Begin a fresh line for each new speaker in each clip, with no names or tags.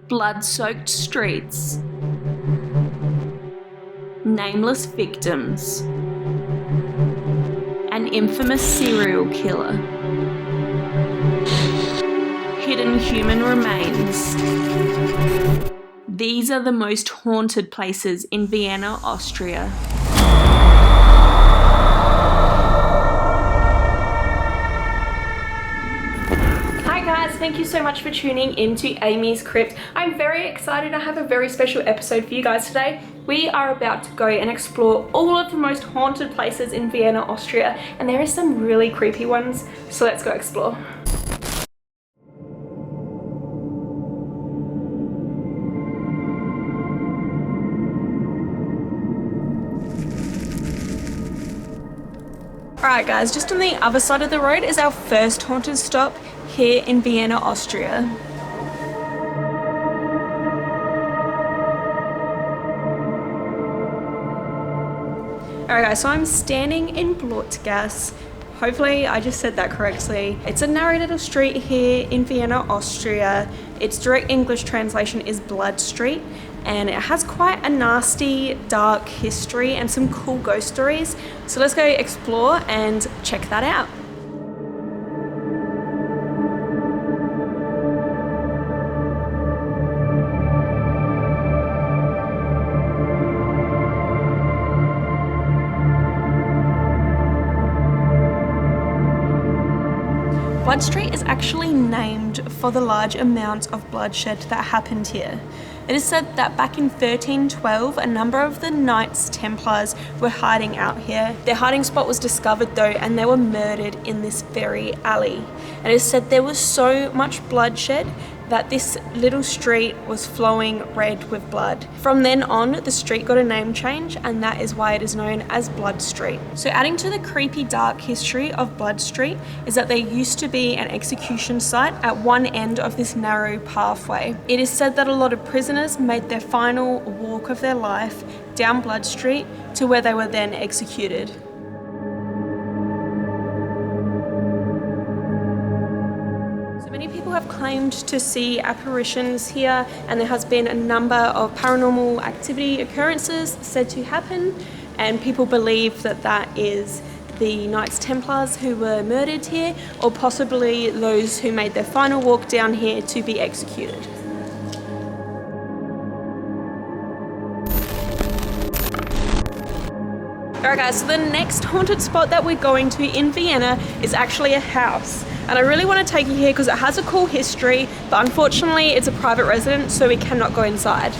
blood-soaked streets, nameless victims, an infamous serial killer, hidden human remains. These are the most haunted places in Vienna, Austria. Thank you so much for tuning into AmysCrypt. I'm very excited. I have a very special episode for you guys today. We are about to go and explore all of the most haunted places in Vienna, Austria, and there are some really creepy ones, so let's go explore. Alright guys, just on the other side of the road is our first haunted stop here in Vienna, Austria. Alright guys, so I'm standing in Blutgasse. Hopefully I just said that correctly. It's a narrow little street here in Vienna, Austria. Its direct English translation is Blood Street, and it has quite a nasty, dark history and some cool ghost stories. So let's go explore and check that out. Blood Street is actually named for the large amount of bloodshed that happened here. It is said that back in 1312, a number of the Knights Templars were hiding out here. Their hiding spot was discovered though, and they were murdered in this very alley. And it is said there was so much bloodshed that this little street was flowing red with blood. From then on, the street got a name change, and that is why it is known as Blood Street. So adding to the creepy dark history of Blood Street is that there used to be an execution site at one end of this narrow pathway. It is said that a lot of prisoners made their final walk of their life down Blood Street to where they were then executed. Many people have claimed to see apparitions here, and there has been a number of paranormal activity occurrences said to happen, and people believe that that is the Knights Templars who were murdered here, or possibly those who made their final walk down here to be executed. Alright guys, so the next haunted spot that we're going to in Vienna is actually a house. And I really want to take you here because it has a cool history, but unfortunately it's a private residence, so we cannot go inside.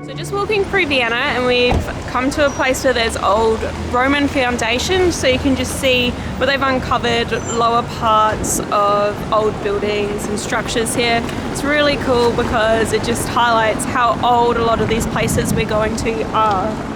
So just walking through Vienna, and we've come to a place where there's old Roman foundations, so you can just see where they've uncovered lower parts of old buildings and structures here. It's really cool because it just highlights how old a lot of these places we're going to are.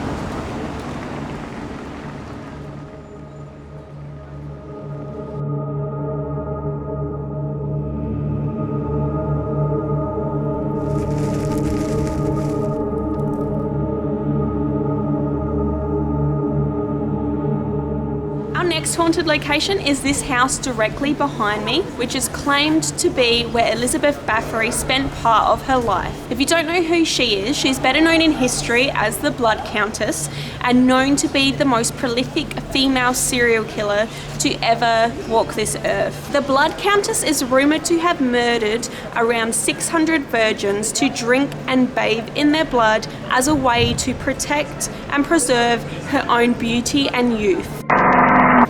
Our next haunted location is this house directly behind me, which is claimed to be where Elizabeth Bathory spent part of her life. If you don't know who she is, she's better known in history as the Blood Countess, and known to be the most prolific female serial killer to ever walk this earth. The Blood Countess is rumoured to have murdered around 600 virgins to drink and bathe in their blood as a way to protect and preserve her own beauty and youth.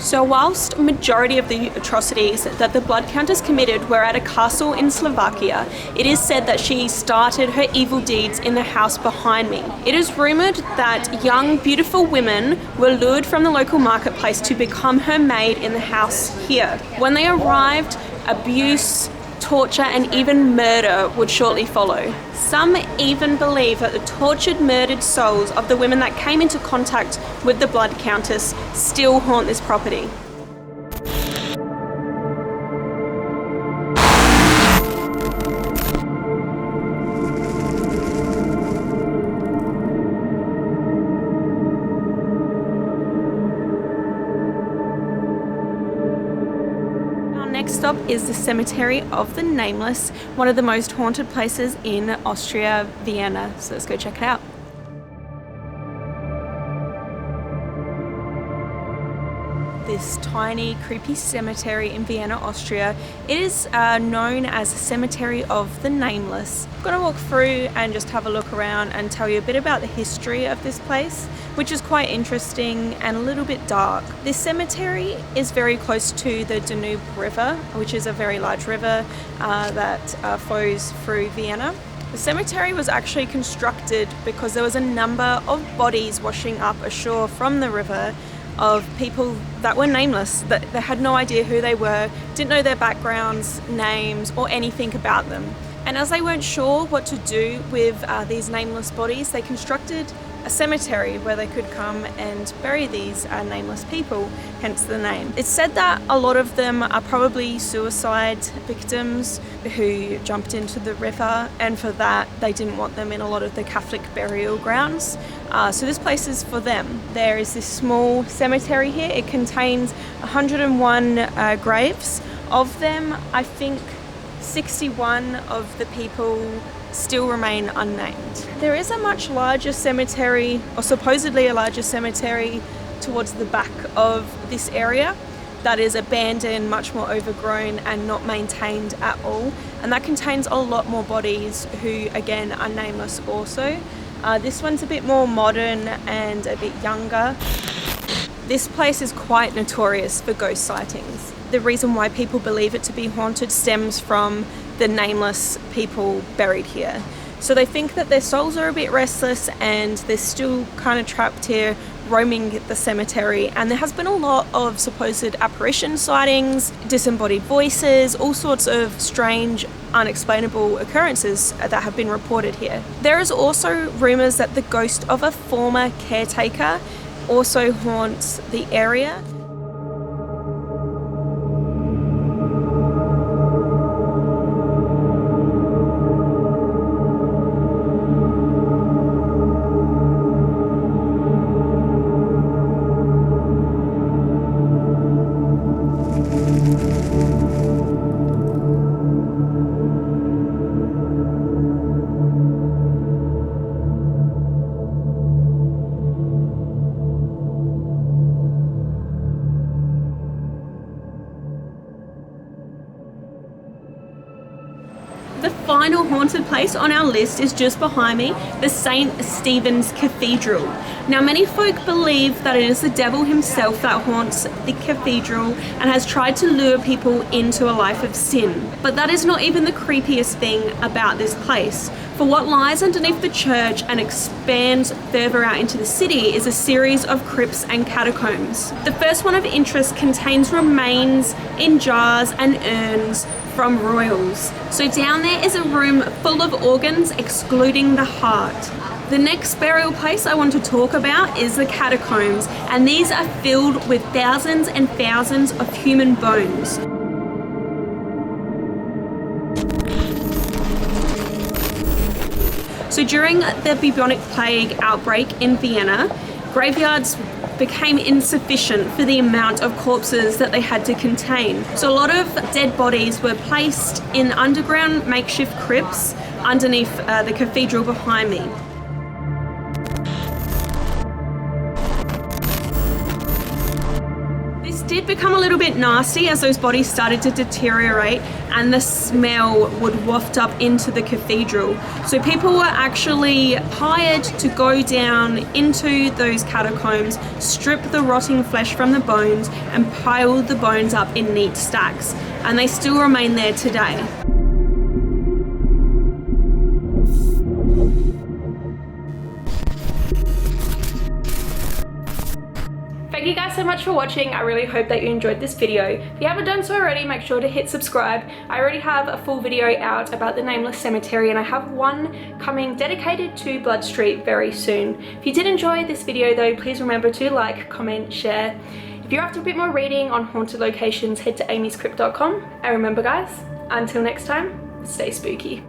So whilst majority of the atrocities that the Blood Countess committed were at a castle in Slovakia, it is said that she started her evil deeds in the house behind me. It is rumoured that young, beautiful women were lured from the local marketplace to become her maid in the house here. When they arrived, abuse, torture and even murder would shortly follow. Some even believe that the tortured, murdered souls of the women that came into contact with the Blood Countess still haunt this property. next stop is the Cemetery of the Nameless, one of the most haunted places in Austria, Vienna. So let's go check it out. This tiny, creepy cemetery in Vienna, Austria. It is known as the Cemetery of the Nameless. I'm gonna walk through and just have a look around and tell you a bit about the history of this place, which is quite interesting and a little bit dark. This cemetery is very close to the Danube River, which is a very large river that flows through Vienna. The cemetery was actually constructed because there was a number of bodies washing up ashore from the river of people that were nameless, that they had no idea who they were, didn't know their backgrounds, names, or anything about them. And as they weren't sure what to do with these nameless bodies, they constructed a cemetery where they could come and bury these nameless people, hence the name. It's said that a lot of them are probably suicide victims who jumped into the river, and for that they didn't want them in a lot of the Catholic burial grounds. So this place is for them. There is this small cemetery here. It contains 101 graves. Of them, I think 61 of the people still remain unnamed. There is a much larger cemetery, or supposedly a larger cemetery, towards the back of this area that is abandoned, much more overgrown and not maintained at all, and that contains a lot more bodies who again are nameless also. This one's a bit more modern and a bit younger. This place is quite notorious for ghost sightings. The reason why people believe it to be haunted stems from the nameless people buried here. So they think that their souls are a bit restless and they're still kind of trapped here roaming the cemetery, and there has been a lot of supposed apparition sightings, disembodied voices, all sorts of strange unexplainable occurrences that have been reported here. There is also rumours that the ghost of a former caretaker also haunts the area. The final haunted place on our list is just behind me, the Stephens Cathedral. Now, many folk believe that it is the devil himself that haunts the cathedral and has tried to lure people into a life of sin. But that is not even the creepiest thing about this place. For what lies underneath the church and expands further out into the city is a series of crypts and catacombs. The first one of interest contains remains in jars and urns from royals. So down there is a room full of organs excluding the heart. The next burial place I want to talk about is the catacombs, and these are filled with thousands and thousands of human bones. So during the bubonic plague outbreak in Vienna, graveyards became insufficient for the amount of corpses that they had to contain. So a lot of dead bodies were placed in underground makeshift crypts underneath the cathedral behind me. This did become a little bit nasty as those bodies started to deteriorate and the smell would waft up into the cathedral. So people were actually hired to go down into those catacombs, strip the rotting flesh from the bones and pile the bones up in neat stacks. And they still remain there today. Thank you guys so much for watching. I really hope that you enjoyed this video. If you haven't done so already, make sure to hit subscribe. I already have a full video out about the Nameless Cemetery, and I have one coming dedicated to Blood Street very soon. If you did enjoy this video though, please remember to like, comment, share. If you're after a bit more reading on haunted locations, head to AmysCrypt.com. And remember guys, until next time, stay spooky.